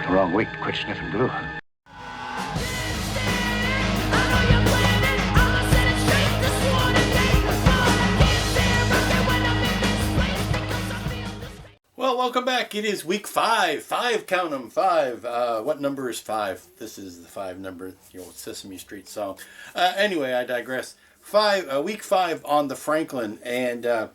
Wrong week to quit sniffing glue. Well, welcome back. It is week 5. 5, count them, 5. What number is 5? This is the 5 number, the old Sesame Street song. Anyway, I digress. Week 5 on the Franklin, and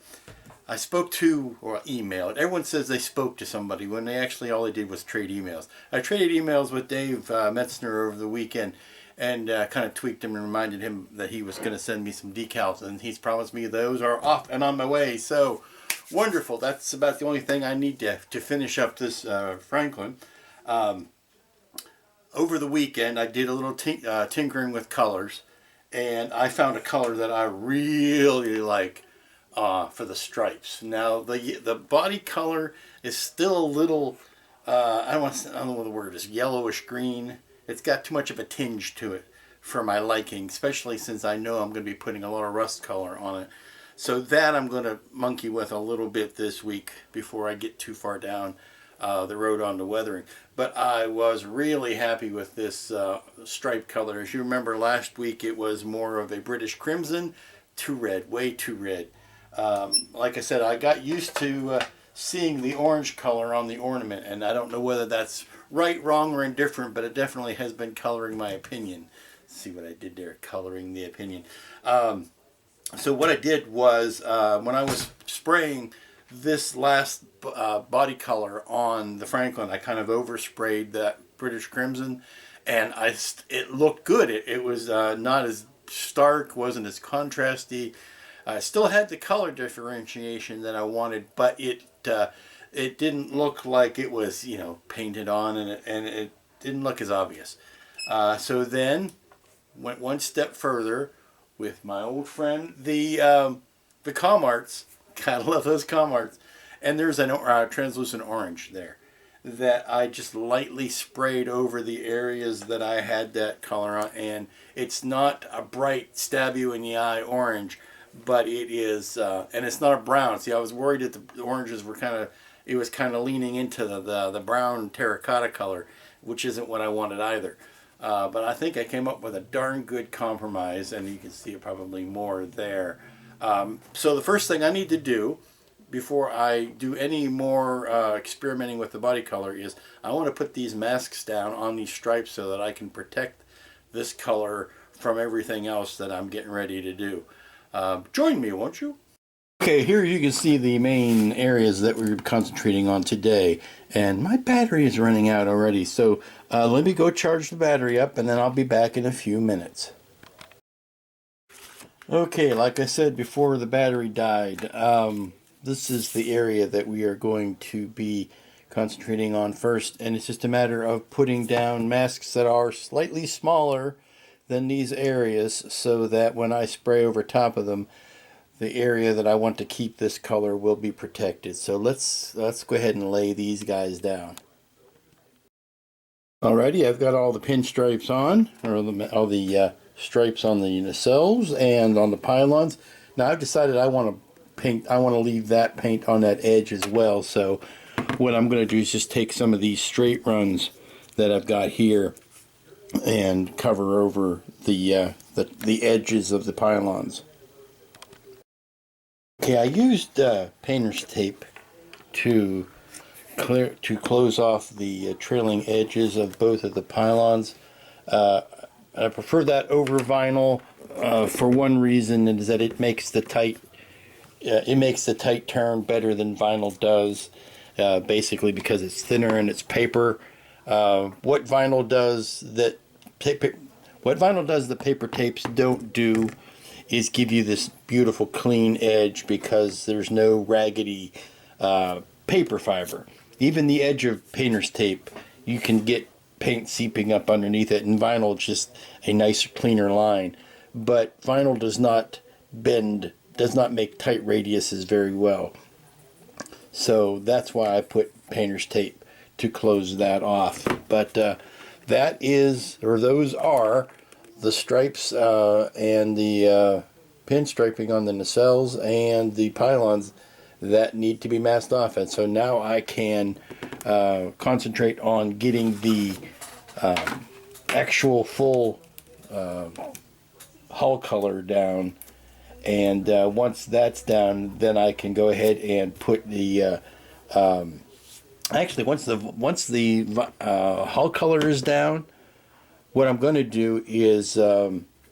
I spoke to, or emailed. Everyone says they spoke to somebody when they actually all they did was trade emails. I traded emails with Dave Metzner over the weekend, and kind of tweaked him and reminded him that he was going to send me some decals, and he's promised me those are off and on my way. So wonderful. That's about the only thing I need to finish up this Franklin. Over the weekend, I did a little tinkering with colors, and I found a color that I really like for the stripes. Now, the body color is still a little, I don't know what the word is, yellowish green. It's got too much of a tinge to it for my liking, especially since I know I'm going to be putting a lot of rust color on it. So that I'm going to monkey with a little bit this week before I get too far down the road on the weathering. But I was really happy with this stripe color. As you remember, last week it was more of a British crimson, too red, way too red. Like I said, I got used to seeing the orange color on the ornament, and I don't know whether that's right, wrong, or indifferent, but it definitely has been coloring my opinion. Let's see what I did there, coloring the opinion. So what I did was, when I was spraying this last body color on the Franklin, I kind of oversprayed that British Crimson, and it looked good. It was not as stark, wasn't as contrasty. I still had the color differentiation that I wanted, but it didn't look like it was, painted on, and it didn't look as obvious. So then went one step further with my old friend, the Comarts. Gotta love those Comarts. And there's a translucent orange there that I just lightly sprayed over the areas that I had that color on. And it's not a bright, stab you in the eye orange, but it is, and it's not a brown. See, I was worried that the oranges were it was kind of leaning into the brown terracotta color, which isn't what I wanted either. But I think I came up with a darn good compromise, and you can see probably more there. So the first thing I need to do before I do any more experimenting with the body color is I want to put these masks down on these stripes so that I can protect this color from everything else that I'm getting ready to do. Join me, won't you? Okay, here you can see the main areas that we're concentrating on today, and my battery is running out already, so let me go charge the battery up, and then I'll be back in a few minutes. Okay, like I said before the battery died, this is the area that we are going to be concentrating on first, and it's just a matter of putting down masks that are slightly smaller than these areas so that when I spray over top of them, the area that I want to keep this color will be protected. So let's go ahead and lay these guys down. Alrighty, I've got all the pinstripes on, or all the stripes on the nacelles and on the pylons. Now I've decided I want to leave that paint on that edge as well. So what I'm going to do is just take some of these straight runs that I've got here and cover over the edges of the pylons. Okay, I used painter's tape to close off the trailing edges of both of the pylons. I prefer that over vinyl for one reason, is that it makes the tight turn better than vinyl does. Basically because it's thinner and it's paper. What vinyl does the paper tapes don't do is give you this beautiful clean edge because there's no raggedy paper fiber. Even the edge of painter's tape, you can get paint seeping up underneath it, and vinyl is just a nicer, cleaner line. But vinyl does not bend, does not make tight radiuses very well. So that's why I put painter's tape to close that off. But those are the stripes and the pinstriping on the nacelles and the pylons that need to be masked off. And so now I can concentrate on getting the actual full hull color down, and once that's down, then I can go ahead and put the actually once the hull color is down, what I'm going to do is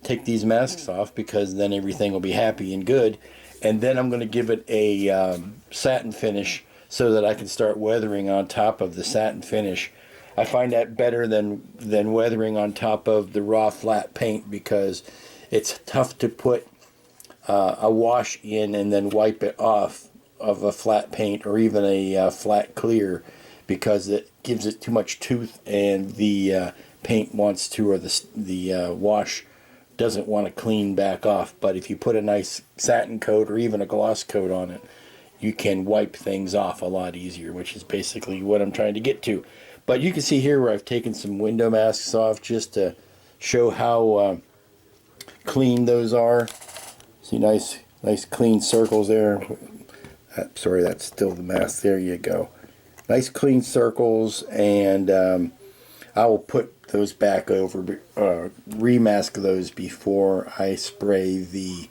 take these masks off, because then everything will be happy and good, and then I'm going to give it a satin finish so that I can start weathering on top of the satin finish. I find that better than weathering on top of the raw flat paint, because it's tough to put a wash in and then wipe it off of a flat paint or even a flat clear, because it gives it too much tooth, and the paint wants to, or the wash doesn't want to clean back off. But if you put a nice satin coat or even a gloss coat on it, you can wipe things off a lot easier, which is basically what I'm trying to get to. But you can see here where I've taken some window masks off just to show how clean those are. See, nice clean circles there. Sorry, that's still the mask. There you go. Nice clean circles, and I will put those back over, remask those before I spray the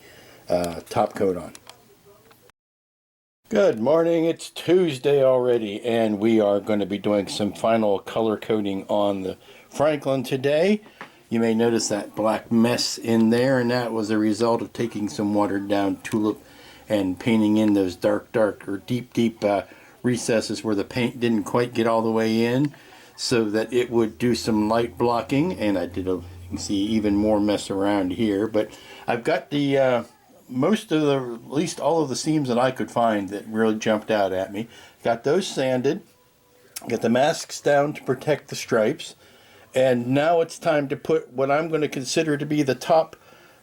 top coat on. Good morning, it's Tuesday already, and we are going to be doing some final color coding on the Franklin today. You may notice that black mess in there, and that was a result of taking some watered down tulip and painting in those dark or deep recesses where the paint didn't quite get all the way in, so that it would do some light blocking. And I did you can see even more mess around here, but I've got the most of at least all of the seams that I could find that really jumped out at me. Got those sanded, got the masks down to protect the stripes, and now it's time to put what I'm going to consider to be the top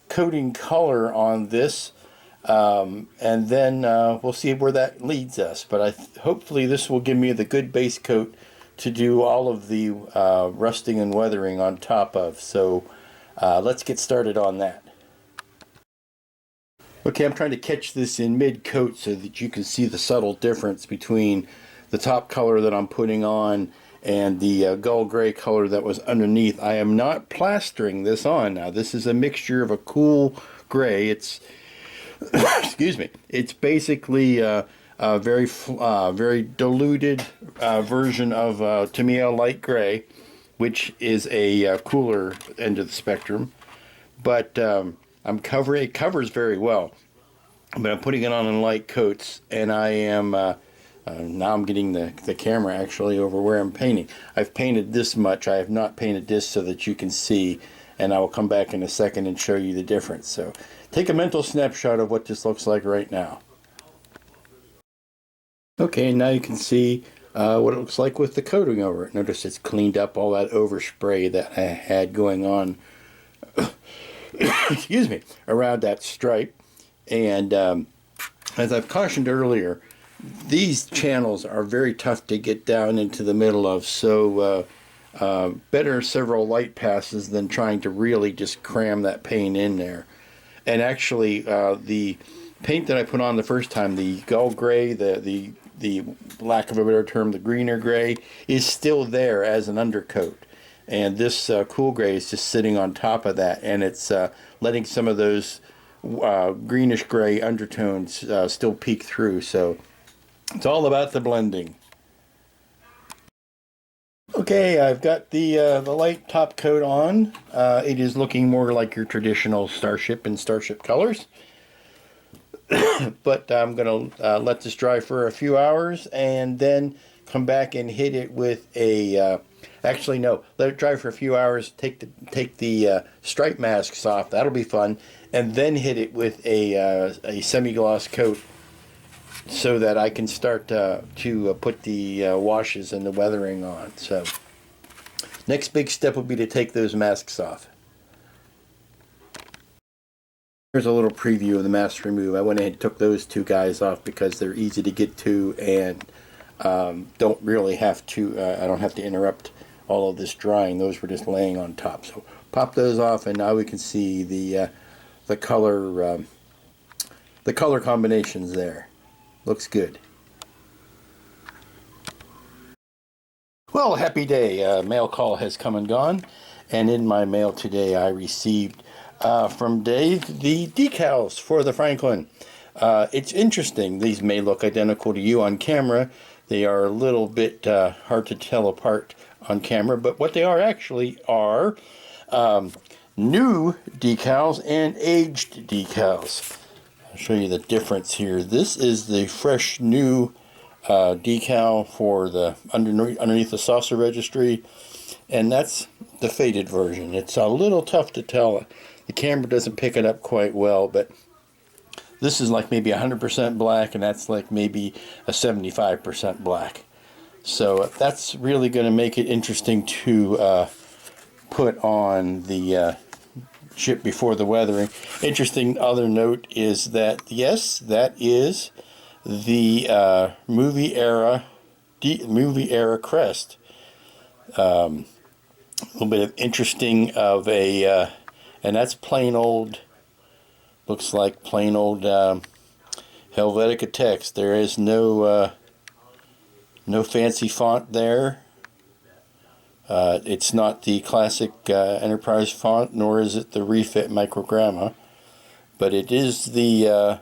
coating color on this, and then we'll see where that leads us. But hopefully this will give me the good base coat to do all of the rusting and weathering on top of. So let's get started on that. Okay, I'm trying to catch this in mid-coat so that you can see the subtle difference between the top color that I'm putting on and the gull gray color that was underneath. I am not plastering this on now. This is a mixture of a cool gray. It's excuse me. It's basically a very diluted version of Tamiya light gray, which is a cooler end of the spectrum. But it covers very well, but I'm putting it on in light coats, and I am now I'm getting the camera actually over where I'm painting. I've painted this much. I have not painted this so that you can see, and I will come back in a second and show you the difference. So take a mental snapshot of what this looks like right now. Okay, now you can see what it looks like with the coating over it. Notice it's cleaned up all that overspray that I had going on excuse me, around that stripe. And as I've cautioned earlier, these channels are very tough to get down into the middle of, so better several light passes than trying to really just cram that paint in there. And actually the paint that I put on the first time, the gull gray, the lack of a better term, the greener gray, is still there as an undercoat. And this cool gray is just sitting on top of that, and it's letting some of those greenish gray undertones still peek through. So it's all about the blending. Okay, I've got the light top coat on. It is looking more like your traditional Starship and Starship colors. But I'm going to let this dry for a few hours and then come back and hit it with a actually no, let it dry for a few hours, take the stripe masks off. That'll be fun. And then hit it with a semi-gloss coat so that I can start to put the washes and the weathering on. So next big step will be to take those masks off. Here's a little preview of the mask remove. I went ahead and took those two guys off because they're easy to get to, and don't really have to, I don't have to interrupt all of this drying. Those were just laying on top. So pop those off, and now we can see the color combinations there. Looks good. Well, happy day. Mail call has come and gone, and in my mail today I received from Dave the decals for the Franklin. It's interesting. These may look identical to you on camera. They are a little bit hard to tell apart on camera, but what they are actually are new decals and aged decals. I'll show you the difference here. This is the fresh new decal for the underneath the saucer registry, and that's the faded version. It's a little tough to tell. The camera doesn't pick it up quite well, but this is like maybe 100% black, and that's like maybe a 75% black. So that's really going to make it interesting to put on the ship before the weathering. Interesting other note is that, yes, that is the movie era crest. A little bit of interesting of a, and that's plain old. Looks like plain old Helvetica text. There is no fancy font there. It's not the classic Enterprise font, nor is it the refit microgramma, but it is the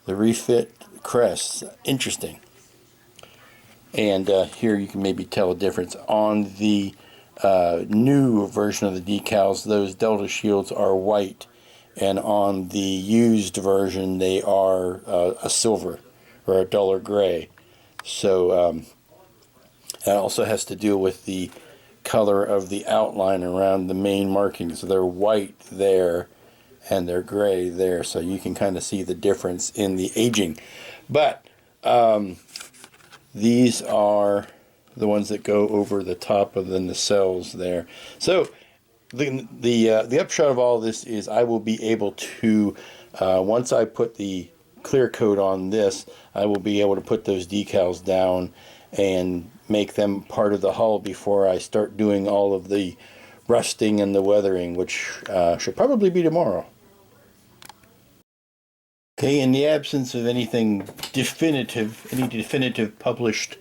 refit crest. Interesting. And here you can maybe tell a difference. On the new version of the decals, those Delta shields are white, and on the used version they are a silver or a duller gray. So that also has to do with the color of the outline around the main markings. They're white there and they're gray there, so you can kind of see the difference in the aging. But these are the ones that go over the top of the nacelles there. So the upshot of all this is I will be able to, once I put the clear coat on this, I will be able to put those decals down and make them part of the hull before I start doing all of the rusting and the weathering, which should probably be tomorrow. Okay, in the absence of anything definitive, any definitive published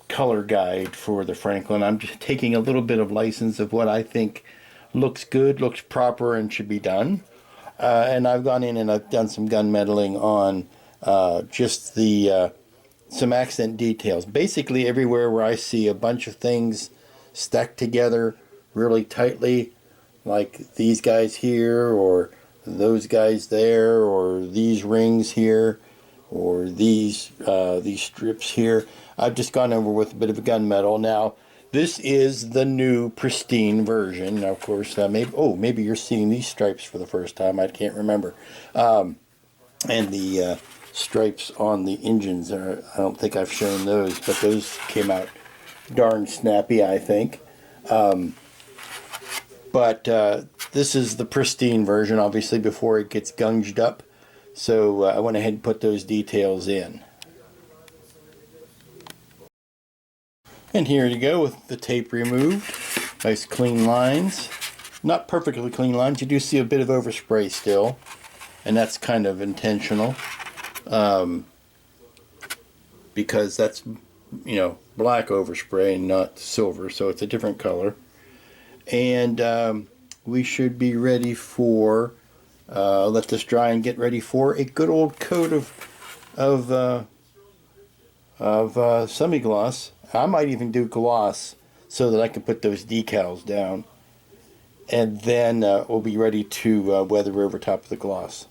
color guide for the Franklin, I'm just taking a little bit of license of what I think looks good, looks proper, and should be done. And I've gone in and I've done some gunmetalling on just the some accent details. Basically everywhere where I see a bunch of things stacked together really tightly, like these guys here, or those guys there, or these rings here, or these strips here, I've just gone over with a bit of a gunmetal. Now, this is the new pristine version. Now, of course, maybe you're seeing these stripes for the first time. I can't remember. And the stripes on the engines I don't think I've shown those, but those came out darn snappy, I think. But this is the pristine version, obviously, before it gets gunged up. So I went ahead and put those details in. And here you go with the tape removed. Nice clean lines. Not perfectly clean lines. You do see a bit of overspray still, and that's kind of intentional. Because that's, black overspray and not silver, so it's a different color. And we should be ready for, let this dry and get ready for a good old coat of semi-gloss. I might even do gloss so that I can put those decals down, and then we'll be ready to weather over top of the gloss.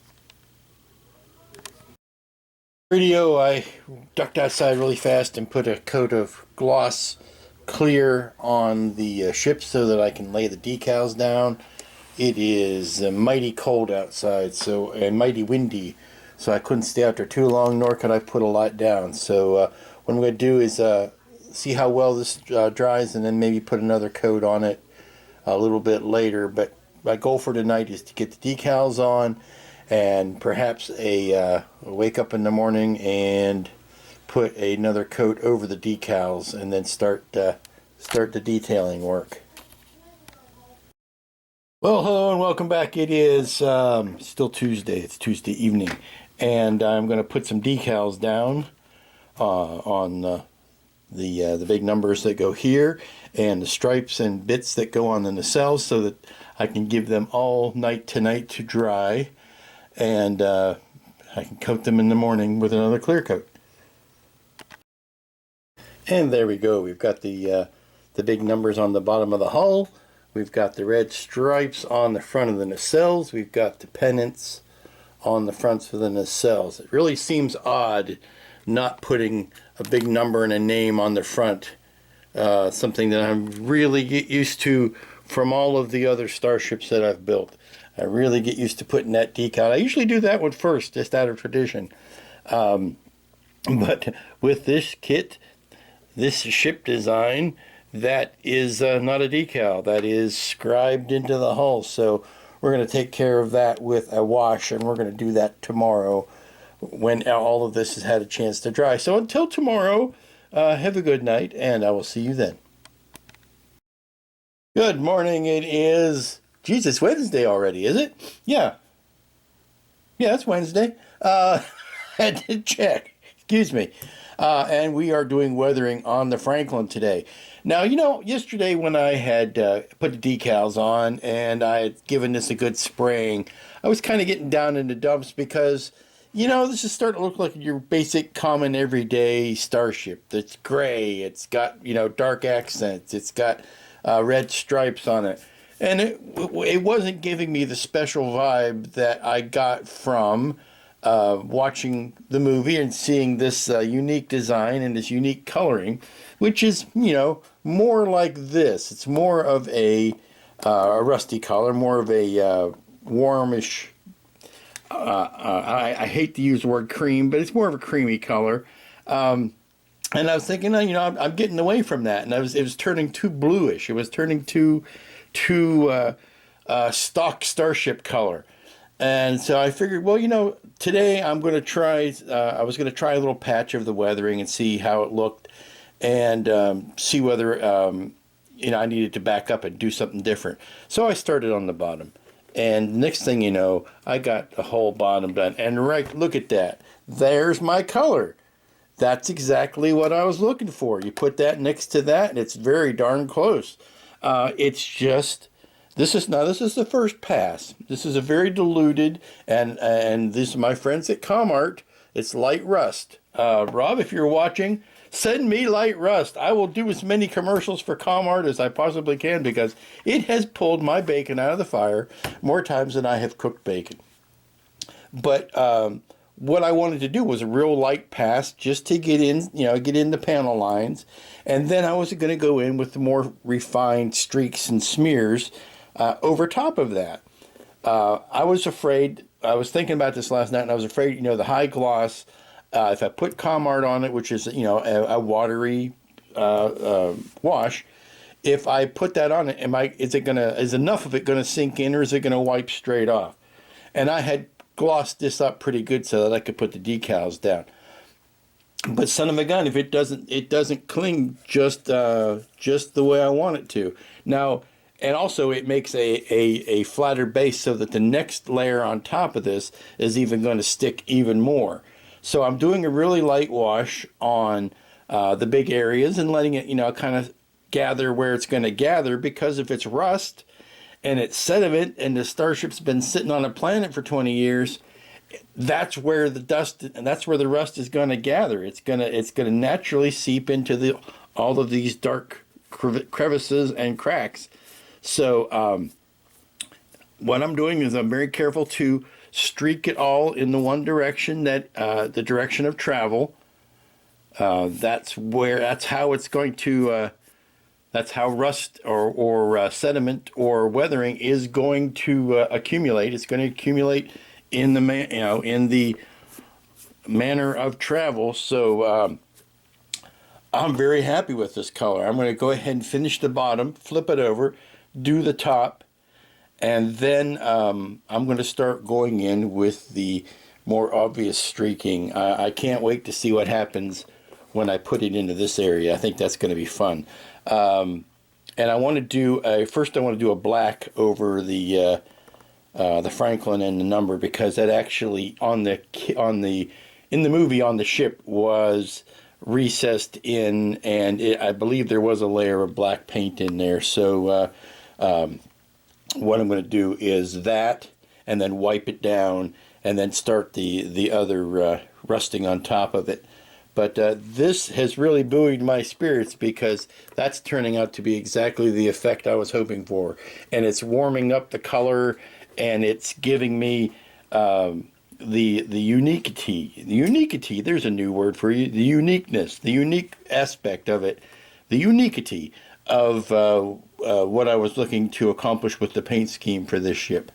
Radio, I ducked outside really fast and put a coat of gloss clear on the ship so that I can lay the decals down. It is mighty cold outside, and mighty windy, so I couldn't stay out there too long, nor could I put a lot down. So what I'm going to do is see how well this dries, and then maybe put another coat on it a little bit later. But my goal for tonight is to get the decals on, and perhaps wake up in the morning and put another coat over the decals, and then start the detailing work. Well, hello and welcome back. It is still Tuesday. It's Tuesday evening, and I'm going to put some decals down on the big numbers that go here, and the stripes and bits that go on the nacelles, so that I can give them all night tonight to dry, and I can coat them in the morning with another clear coat. And there we go. We've got the big numbers on the bottom of the hull. We've got the red stripes on the front of the nacelles. We've got the pennants on the fronts of the nacelles. It really seems odd not putting a big number and a name on the front. Something that I'm really get used to from all of the other starships that I've built. I really get used to putting that decal. I usually do that one first, just out of tradition. But with this kit, this ship design, that is not a decal. That is scribed into the hull. So we're going to take care of that with a wash, and we're going to do that tomorrow when all of this has had a chance to dry. So until tomorrow, have a good night, and I will see you then. Good morning. It is, Jesus, Wednesday already, is it? Yeah. Yeah, it's Wednesday. Had to check. Excuse me. And we are doing weathering on the Franklin today. Now, you know, yesterday when I had put the decals on and I had given this a good spraying, I was kind of getting down in the dumps because, you know, this is starting to look like your basic, common, everyday starship. That's gray. It's got, you know, dark accents. It's got red stripes on it. And it wasn't giving me the special vibe that I got from watching the movie and seeing this unique design and this unique coloring, which is, you know, more like this. It's more of a rusty color, more of a warmish, I hate to use the word cream, but it's more of a creamy color. And I was thinking, you know, I'm getting away from that, and it was turning too bluish. It was turning too stock starship color. And so I figured, well, you know, today I'm going to try, I was going to try a little patch of the weathering and see how it looked, and see whether, you know, I needed to back up and do something different. So I started on the bottom. And next thing you know, I got the whole bottom done. And right, look at that. There's my color. That's exactly what I was looking for. You put that next to that, and it's very darn close. It's just... This is the first pass. This is a very diluted, and these are my friends at Comart. It's light rust. Rob, if you're watching, send me light rust. I will do as many commercials for Comart as I possibly can, because it has pulled my bacon out of the fire more times than I have cooked bacon. But what I wanted to do was a real light pass just to get in, you know, get in the panel lines, and then I was going to go in with the more refined streaks and smears over top of that. I was afraid, I was thinking about this last night, and I was afraid, you know, the high gloss, if I put Comart on it, which is, you know, a watery wash, if I put that on it, is enough of it going to sink in, or is it going to wipe straight off? And I had glossed this up pretty good so that I could put the decals down. But son of a gun, if it doesn't cling just the way I want it to. Now, and also it makes a flatter base so that the next layer on top of this is even going to stick even more. So I'm doing a really light wash on the big areas and letting it, you know, kind of gather where it's going to gather, because if it's rust and it's sediment and the starship's been sitting on a planet for 20 years, that's where the dust and that's where the rust is going to gather. It's going to naturally seep into all of these dark crevices and cracks. So what I'm doing is I'm very careful to streak it all in the one direction, that the direction of travel. That's how it's going to. That's how rust or sediment or weathering is going to accumulate. It's going to accumulate in the manner of travel. So I'm very happy with this color. I'm going to go ahead and finish the bottom, flip it over, do the top, and then I'm going to start going in with the more obvious streaking. I can't wait to see what happens when I put it into this area. I think that's going to be fun. And I want to do first I want to do a black over the Franklin and the number, because that actually in the movie on the ship was recessed in, and I believe there was a layer of black paint in there. So what I'm going to do is that, and then wipe it down, and then start the other rusting on top of it. But this has really buoyed my spirits, because that's turning out to be exactly the effect I was hoping for. And it's warming up the color, and it's giving me the uniquity, there's a new word for you, the uniqueness, the unique aspect of it, the uniquity of what I was looking to accomplish with the paint scheme for this ship.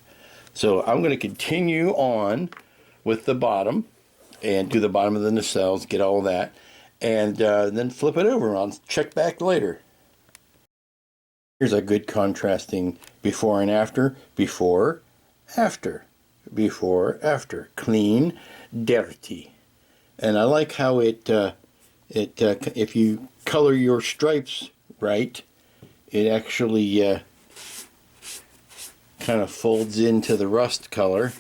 So I'm going to continue on with the bottom, and do the bottom of the nacelles, get all that, and then flip it over. I'll check back later. Here's a good contrasting before and after. Before, after. Before, after. Clean, dirty. And I like how if you color your stripes right, it actually kind of folds into the rust color.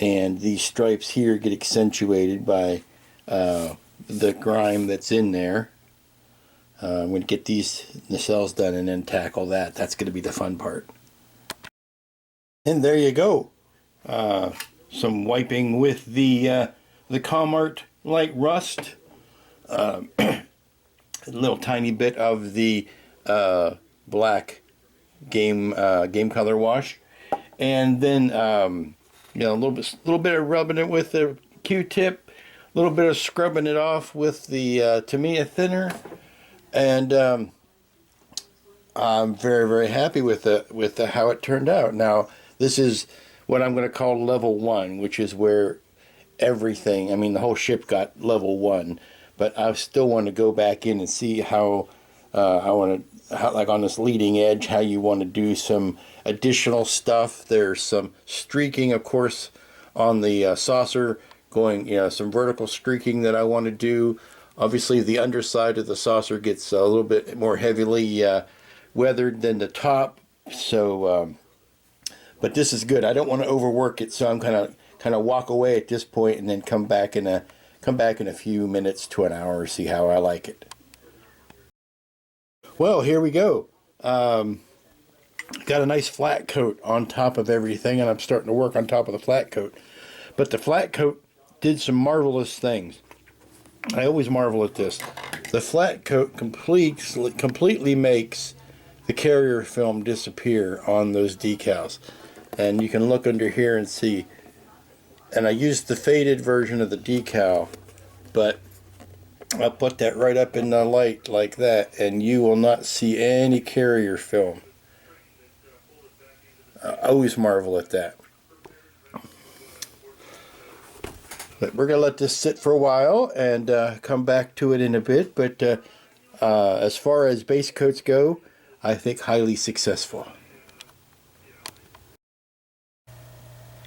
And these stripes here get accentuated by the grime that's in there. I'm going to get these nacelles done and then tackle that. That's going to be the fun part. And there you go. Some wiping with the Comart Light Rust. A little tiny bit of the black game color wash. And then you know, a little bit of rubbing it with the Q-tip, a little bit of scrubbing it off with the Tamiya thinner, and I'm very, very happy with how it turned out. Now, this is what I'm going to call level 1, which is where everything, I mean, the whole ship got level 1, but I still want to go back in and see how like on this leading edge, how you want to do some additional stuff. There's some streaking, of course, on the saucer, going, you know, some vertical streaking that I want to do. Obviously, the underside of the saucer gets a little bit more heavily weathered than the top. So, but this is good. I don't want to overwork it, so I'm kind of walk away at this point and then come back in a few minutes to an hour, see how I like it. Well, here we go. Got a nice flat coat on top of everything, and I'm starting to work on top of the flat coat. But the flat coat did some marvelous things. I always marvel at this. The flat coat completely makes the carrier film disappear on those decals. And you can look under here and see. And I used the faded version of the decal, but I'll put that right up in the light like that, and you will not see any carrier film. I always marvel at that. But we're going to let this sit for a while and come back to it in a bit. But as far as base coats go, I think highly successful.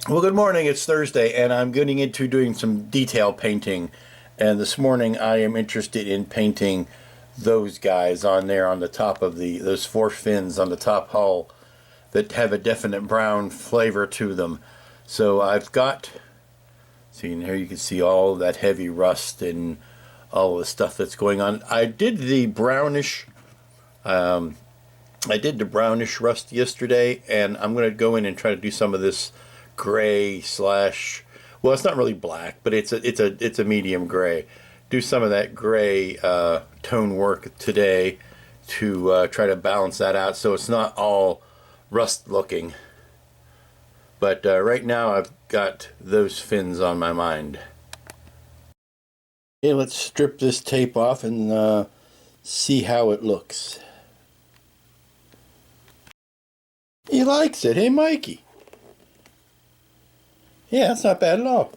Well, good morning. It's Thursday, and I'm getting into doing some detail painting. And this morning I am interested in painting those guys on there on the top of those 4 fins on the top hull that have a definite brown flavor to them. So I've got, see in here you can see all that heavy rust and all the stuff that's going on. I did the brownish rust yesterday, and I'm going to go in and try to do some of this gray slash, well, it's not really black, but it's a medium gray. Do some of that gray tone work today to try to balance that out so it's not all rust looking. But right now I've got those fins on my mind. Okay, let's strip this tape off and see how it looks. He likes it, hey Mikey? Yeah, that's not bad at all.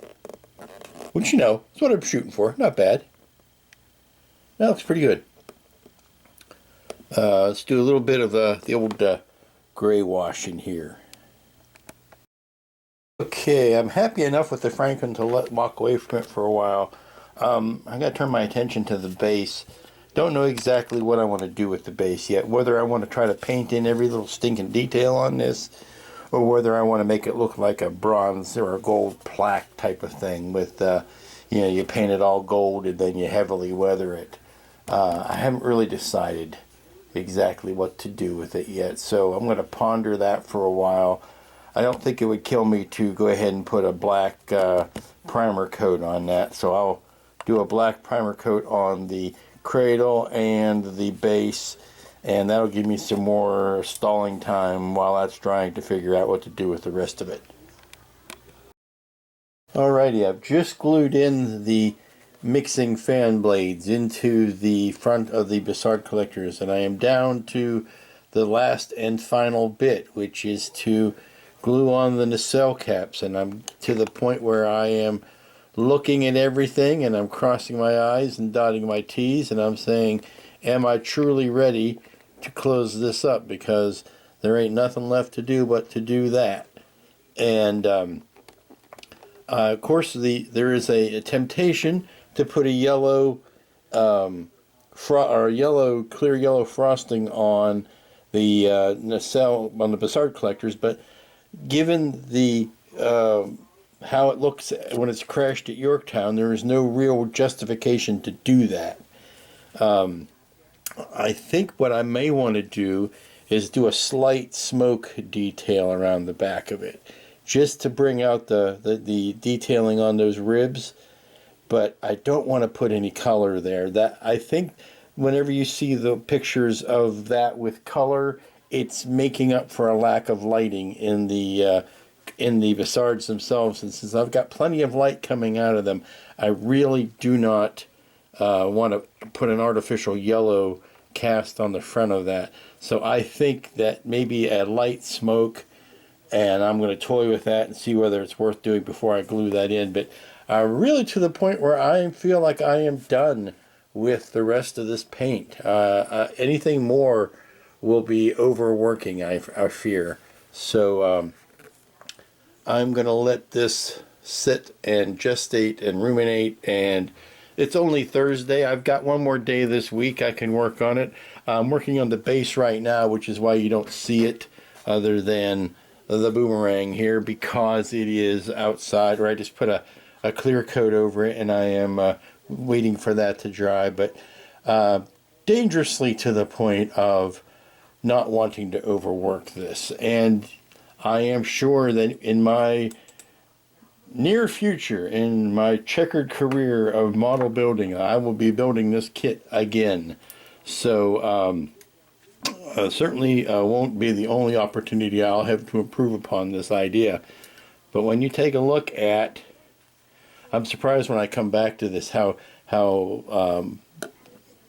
Wouldn't you know? That's what I'm shooting for. Not bad. That looks pretty good. Let's do a little bit of the old gray wash in here. Okay, I'm happy enough with the Franklin to walk away from it for a while. I got to turn my attention to the base. Don't know exactly what I want to do with the base yet. Whether I want to try to paint in every little stinking detail on this, or whether I want to make it look like a bronze or a gold plaque type of thing with, you paint it all gold and then you heavily weather it. I haven't really decided exactly what to do with it yet, so I'm going to ponder that for a while. I don't think it would kill me to go ahead and put a black primer coat on that, so I'll do a black primer coat on the cradle and the base, and that'll give me some more stalling time while that's drying to figure out what to do with the rest of it. Alrighty, I've just glued in the mixing fan blades into the front of the Bassard collectors, and I am down to the last and final bit, which is to glue on the nacelle caps, and I'm to the point where I am looking at everything and I'm crossing my I's and dotting my T's, and I'm saying, am I truly ready to close this up, because there ain't nothing left to do but to do that. And of course there is a temptation to put a yellow clear yellow frosting on the nacelle on the Bassard collectors, but given the how it looks when it's crashed at Yorktown, there is no real justification to do that. I think what I may want to do is do a slight smoke detail around the back of it, just to bring out the detailing on those ribs. But I don't want to put any color there. That, I think whenever you see the pictures of that with color, it's making up for a lack of lighting in the Bassards themselves. And since I've got plenty of light coming out of them, I really do not want to put an artificial yellow cast on the front of that. So I think that maybe a light smoke, and I'm going to toy with that and see whether it's worth doing before I glue that in. But really to the point where I feel like I am done with the rest of this paint. Anything more will be overworking, I fear. So I'm going to let this sit and gestate and ruminate, and it's only Thursday. I've got one more day this week I can work on it. I'm working on the base right now, which is why you don't see it other than the boomerang here, because it is outside, or I just put a clear coat over it, and I am waiting for that to dry. But dangerously to the point of not wanting to overwork this. And I am sure that in my near future, in my checkered career of model building, I will be building this kit again. So certainly won't be the only opportunity I'll have to improve upon this idea. But when you take a look at, I'm surprised when I come back to this how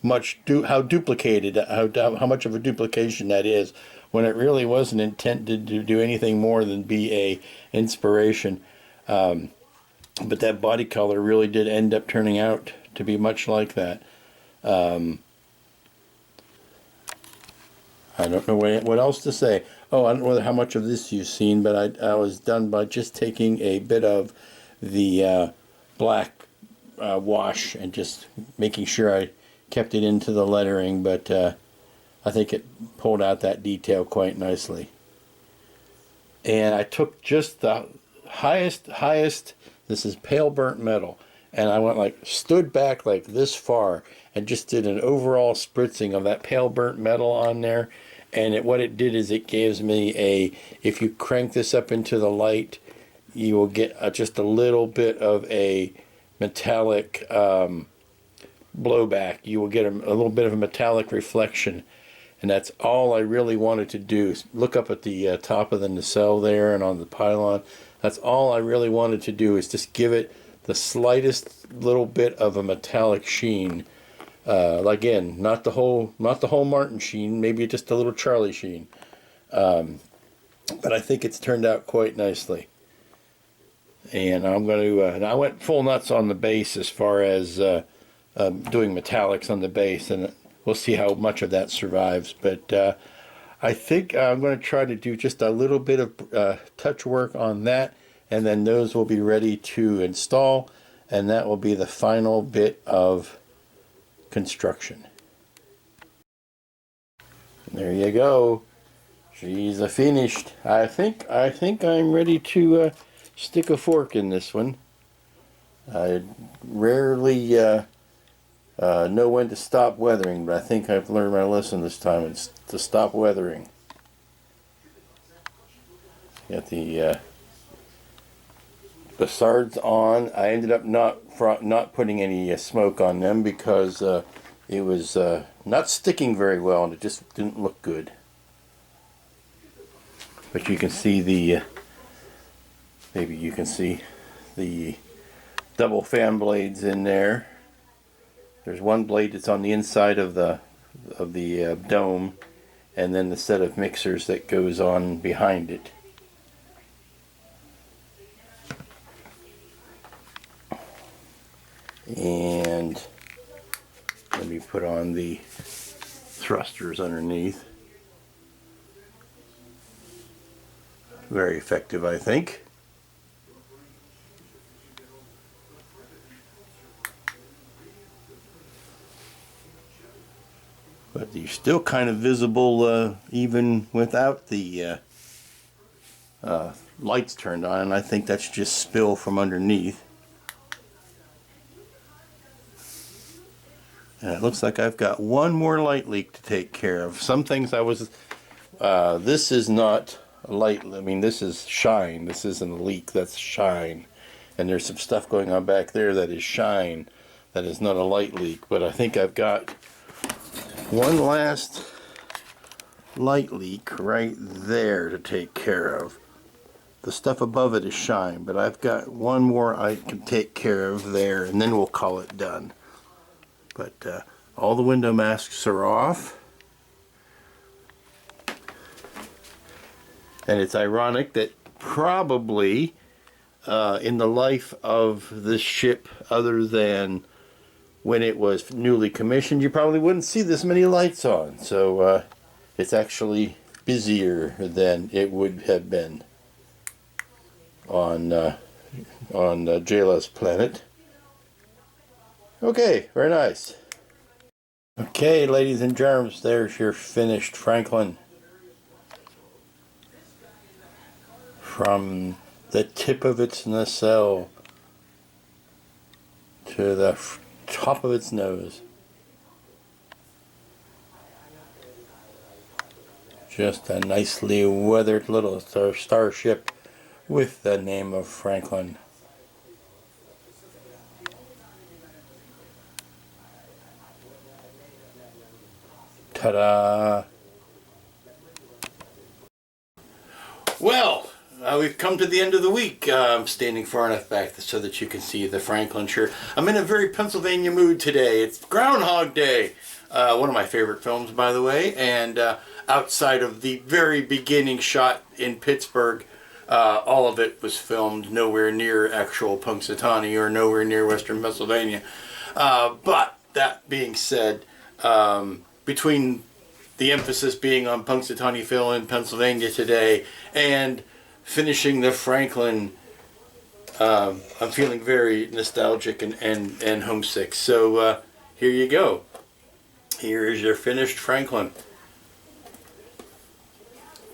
duplicated, how much of a duplication that is, when it really wasn't intended to do anything more than be a inspiration. But that body color really did end up turning out to be much like that. I don't know what else to say. Oh, I don't know how much of this you've seen, but I was done by just taking a bit of the black wash and just making sure I kept it into the lettering, but I think it pulled out that detail quite nicely. And I took just the highest, this is pale burnt metal, and I went stood back like this far and just did an overall spritzing of that pale burnt metal on there. And what it did is it gives me if you crank this up into the light, you will get just a little bit of a metallic blowback. You will get a little bit of a metallic reflection. And that's all I really wanted to do. Look up at the top of the nacelle there and on the pylon. That's all I really wanted to do, is just give it the slightest little bit of a metallic sheen. Again, not the whole Martin sheen, maybe just a little Charlie sheen. But I think it's turned out quite nicely. And I'm going to, and I went full nuts on the base as far as doing metallics on the base, and we'll see how much of that survives. But I think I'm going to try to do just a little bit of touch work on that, and then those will be ready to install, and that will be the final bit of construction. There you go. She's finished. I think I'm ready to stick a fork in this one. I rarely know when to stop weathering, but I think I've learned my lesson this time. It's to stop weathering. Got the sards on. I ended up not putting any smoke on them because it was not sticking very well, and it just didn't look good. But you can see the maybe you can see the double fan blades in there. There's one blade that's on the inside of the dome, and then the set of mixers that goes on behind it. And let me put on the thrusters underneath. Very effective, I think. But you're still kind of visible even without the lights turned on, and I think that's just spill from underneath. And it looks like I've got one more light leak to take care of. Some things I was, this is not a light, I mean this is shine, this isn't a leak, that's shine. And there's some stuff going on back there that is shine, that is not a light leak. But I think I've got one last light leak right there to take care of. The stuff above it is shine, but I've got one more I can take care of there, and then we'll call it done. But all the window masks are off. And it's ironic that probably in the life of this ship, other than when it was newly commissioned, you probably wouldn't see this many lights on. So it's actually busier than it would have been on Jayla's planet. Okay, very nice. Okay, ladies and germs, there's your finished Franklin. From the tip of its nacelle to the top of its nose. Just a nicely weathered little starship with the name of Franklin. Ta-da! Well, we've come to the end of the week. I'm standing far enough back so that you can see the Franklin shirt. I'm in a very Pennsylvania mood today. It's Groundhog Day. One of my favorite films, by the way. And outside of the very beginning shot in Pittsburgh, all of it was filmed nowhere near actual Punxsutawney or nowhere near Western Pennsylvania. But that being said, between the emphasis being on Punxsutawneyville in Pennsylvania today and finishing the Franklin, I'm feeling very nostalgic and homesick. So here you go. Here is your finished Franklin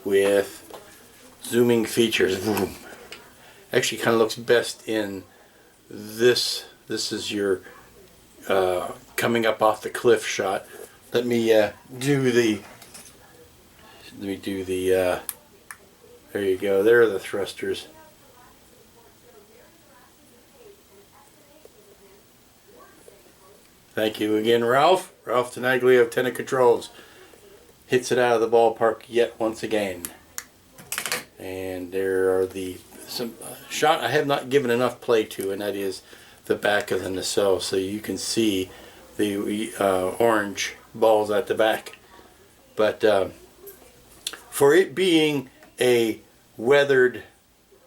with zooming features. Actually kind of looks best in this. This is your coming up off the cliff shot. Let me do the there you go, there are the thrusters. Thank you again, Ralph. Ralph Tenaglia of Tenna Controls hits it out of the ballpark yet once again. And there are some shot I have not given enough play to, and that is the back of the nacelle, so you can see the orange balls at the back. But for it being a weathered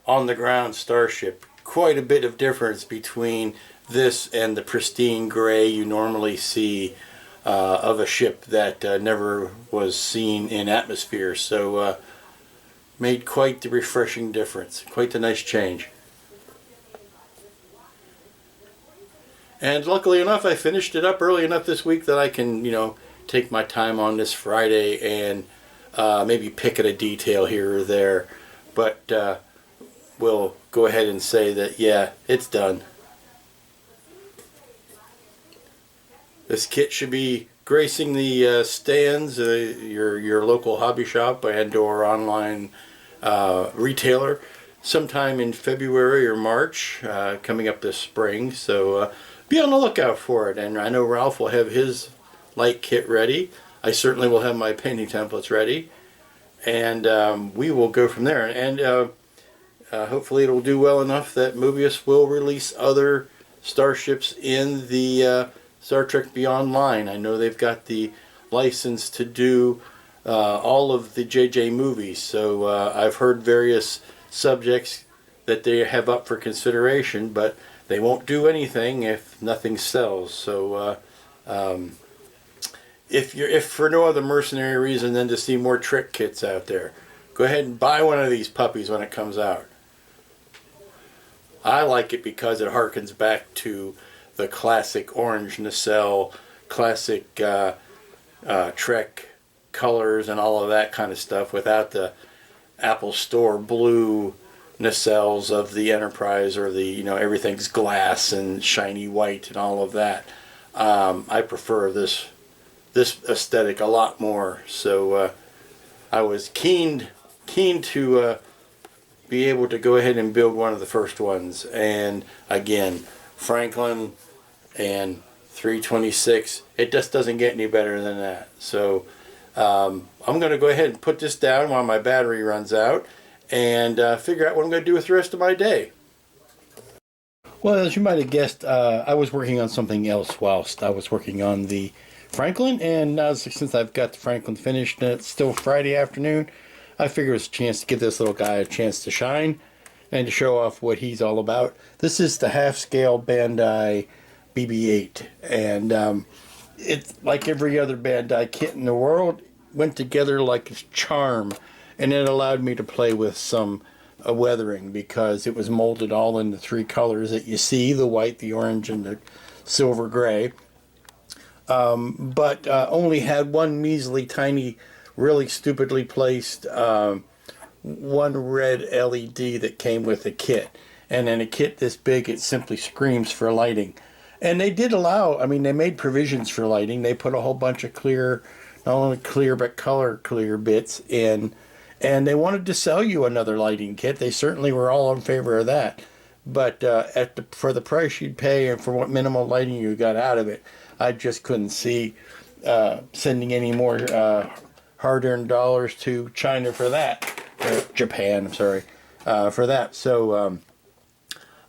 on the ground starship, quite a bit of difference between this and the pristine gray you normally see of a ship that never was seen in atmosphere. So made quite the refreshing difference, quite the nice change. And luckily enough, I finished it up early enough this week that I can, take my time on this Friday and maybe pick at a detail here or there. But we'll go ahead and say that, yeah, it's done. This kit should be gracing the stands, your local hobby shop and or online retailer sometime in February or March, coming up this spring. So be on the lookout for it. And I know Ralph will have his light kit ready. I certainly will have my painting templates ready. And we will go from there. And hopefully it'll do well enough that Mobius will release other starships in the Star Trek Beyond line. I know they've got the license to do all of the JJ movies, so I've heard various subjects that they have up for consideration, but they won't do anything if nothing sells. So if for no other mercenary reason than to see more trick kits out there, go ahead and buy one of these puppies when it comes out. I like it because it harkens back to the classic orange nacelle, classic Trek colors and all of that kind of stuff, without the Apple Store blue nacelles of the Enterprise, or the, everything's glass and shiny white and all of that. I prefer this aesthetic a lot more. So I was keen to be able to go ahead and build one of the first ones. And again, Franklin and 326, it just doesn't get any better than that. So I'm going to go ahead and put this down while my battery runs out, and figure out what I'm going to do with the rest of my day. Well, as you might have guessed, I was working on something else whilst I was working on the Franklin, and now since I've got the Franklin finished and it's still Friday afternoon, I figured it's a chance to give this little guy a chance to shine and to show off what he's all about. This is the half-scale Bandai BB-8, and it's like every other Bandai kit in the world, went together like a charm, and it allowed me to play with some weathering, because it was molded all in the three colors that you see, the white, the orange, and the silver gray, but only had one measly tiny, really stupidly placed one red LED that came with the kit. And in a kit this big, it simply screams for lighting. And they did allow, they made provisions for lighting. They put a whole bunch of clear, not only clear but color clear bits in, and they wanted to sell you another lighting kit. They certainly were all in favor of that. But for the price you'd pay and for what minimal lighting you got out of it, I just couldn't see sending any more hard-earned dollars to China for that. Japan, I'm sorry, for that. So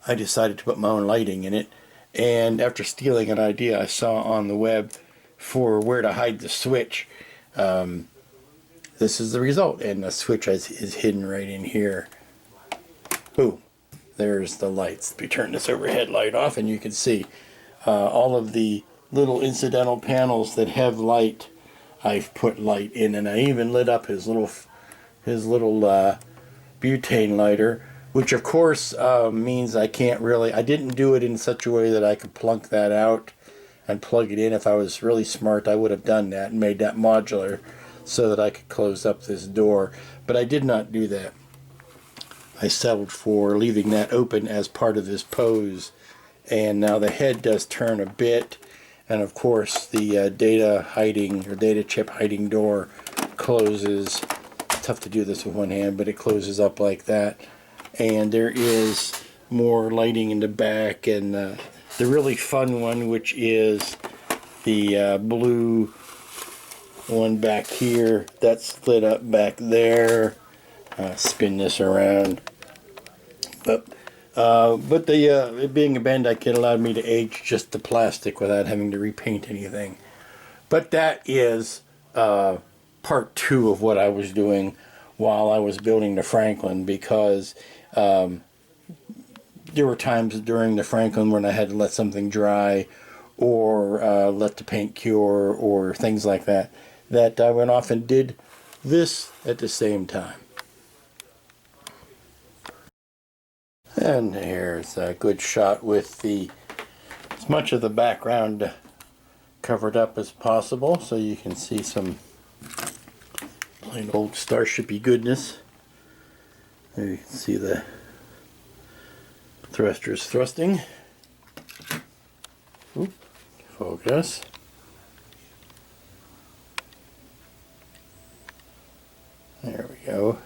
I decided to put my own lighting in it. And after stealing an idea I saw on the web for where to hide the switch, this is the result. And the switch is hidden right in here. Boom. There's the lights. We turn this overhead light off, and you can see all of the little incidental panels that have light. I've put light in, and I even lit up his little butane lighter, which of course means I didn't do it in such a way that I could plunk that out and plug it in. If I was really smart, I would have done that and made that modular so that I could close up this door, but I did not do that. I settled for leaving that open as part of this pose. And now the head does turn a bit, and of course the data chip hiding door closes. It's tough to do this with one hand, but it closes up like that. And there is more lighting in the back, and the really fun one, which is the blue one back here, that's lit up back there. Spin this around. But it being a Bandai kit allowed me to age just the plastic without having to repaint anything. But that is part 2 of what I was doing while I was building the Franklin, because there were times during the Franklin when I had to let something dry, or let the paint cure, or things like that, that I went off and did this at the same time. And here's a good shot with as much of the background covered up as possible, so you can see some plain old starshipy goodness. There you can see the thrusters thrusting. Oop, focus. There we go.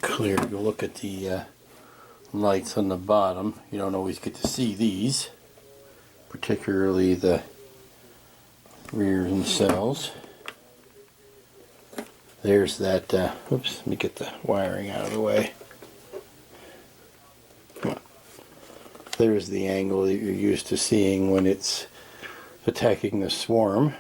Clear. You'll look at the lights on the bottom. You don't always get to see these, particularly the rears and cells. There's that, oops, let me get the wiring out of the way. Come on. There's the angle that you're used to seeing when it's attacking the swarm.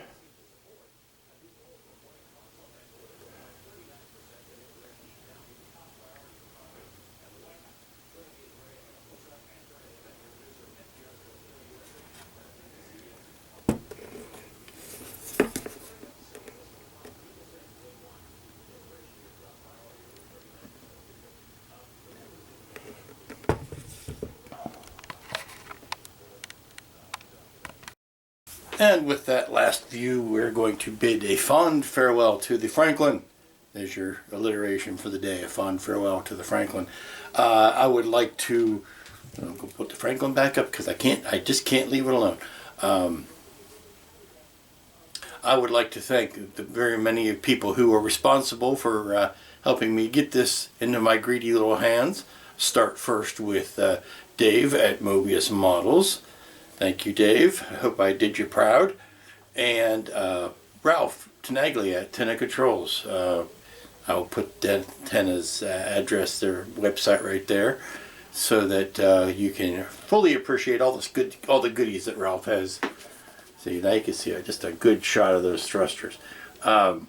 And with that last view, we're going to bid a fond farewell to the Franklin. There's your alliteration for the day, a fond farewell to the Franklin. I would like to go put the Franklin back up because I just can't leave it alone. I would like to thank the very many people who are responsible for helping me get this into my greedy little hands. Start first with Dave at Mobius Models. Thank you, Dave. I hope I did you proud. And Ralph Tenaglia at Tenna Controls. I'll put Tenna's address, their website right there, so that you can fully appreciate all the goodies that Ralph has. See, now you can see just a good shot of those thrusters. All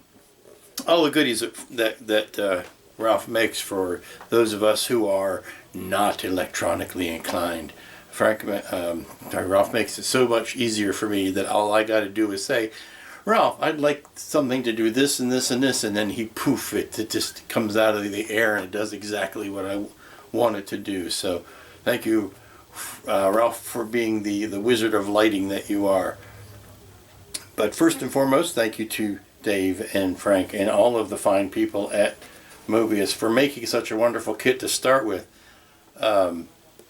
the goodies that Ralph makes for those of us who are not electronically inclined. Ralph makes it so much easier for me that all I got to do is say, Ralph, I'd like something to do this and this and this, and then he poof, it just comes out of the air and it does exactly what I want it to do. So thank you, Ralph, for being the wizard of lighting that you are. But first and foremost, thank you to Dave and Frank and all of the fine people at Mobius for making such a wonderful kit to start with.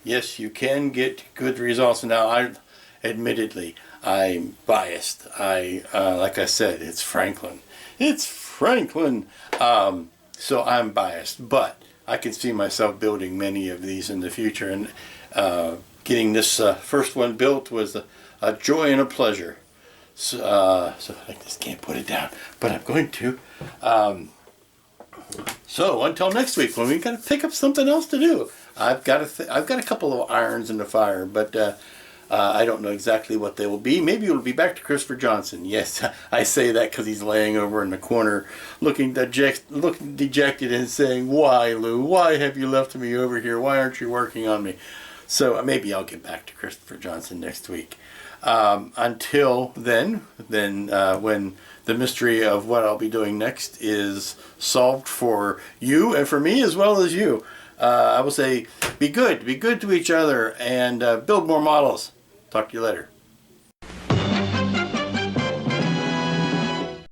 Yes, you can get good results. Now, admittedly, I'm biased. Like I said, it's Franklin. It's Franklin. So I'm biased, but I can see myself building many of these in the future. And getting this first one built was a joy and a pleasure. So I just can't put it down, but I'm going to. So until next week, when we got to pick up something else to do. I've got a couple of irons in the fire, but I don't know exactly what they will be. Maybe it'll be back to Christopher Johnson. Yes, I say that because he's laying over in the corner, looking dejected and saying, "Why, Lou? Why have you left me over here? Why aren't you working on me?" So maybe I'll get back to Christopher Johnson next week. Until then, when the mystery of what I'll be doing next is solved for you and for me as well as you. I will say, be good to each other, and build more models. Talk to you later.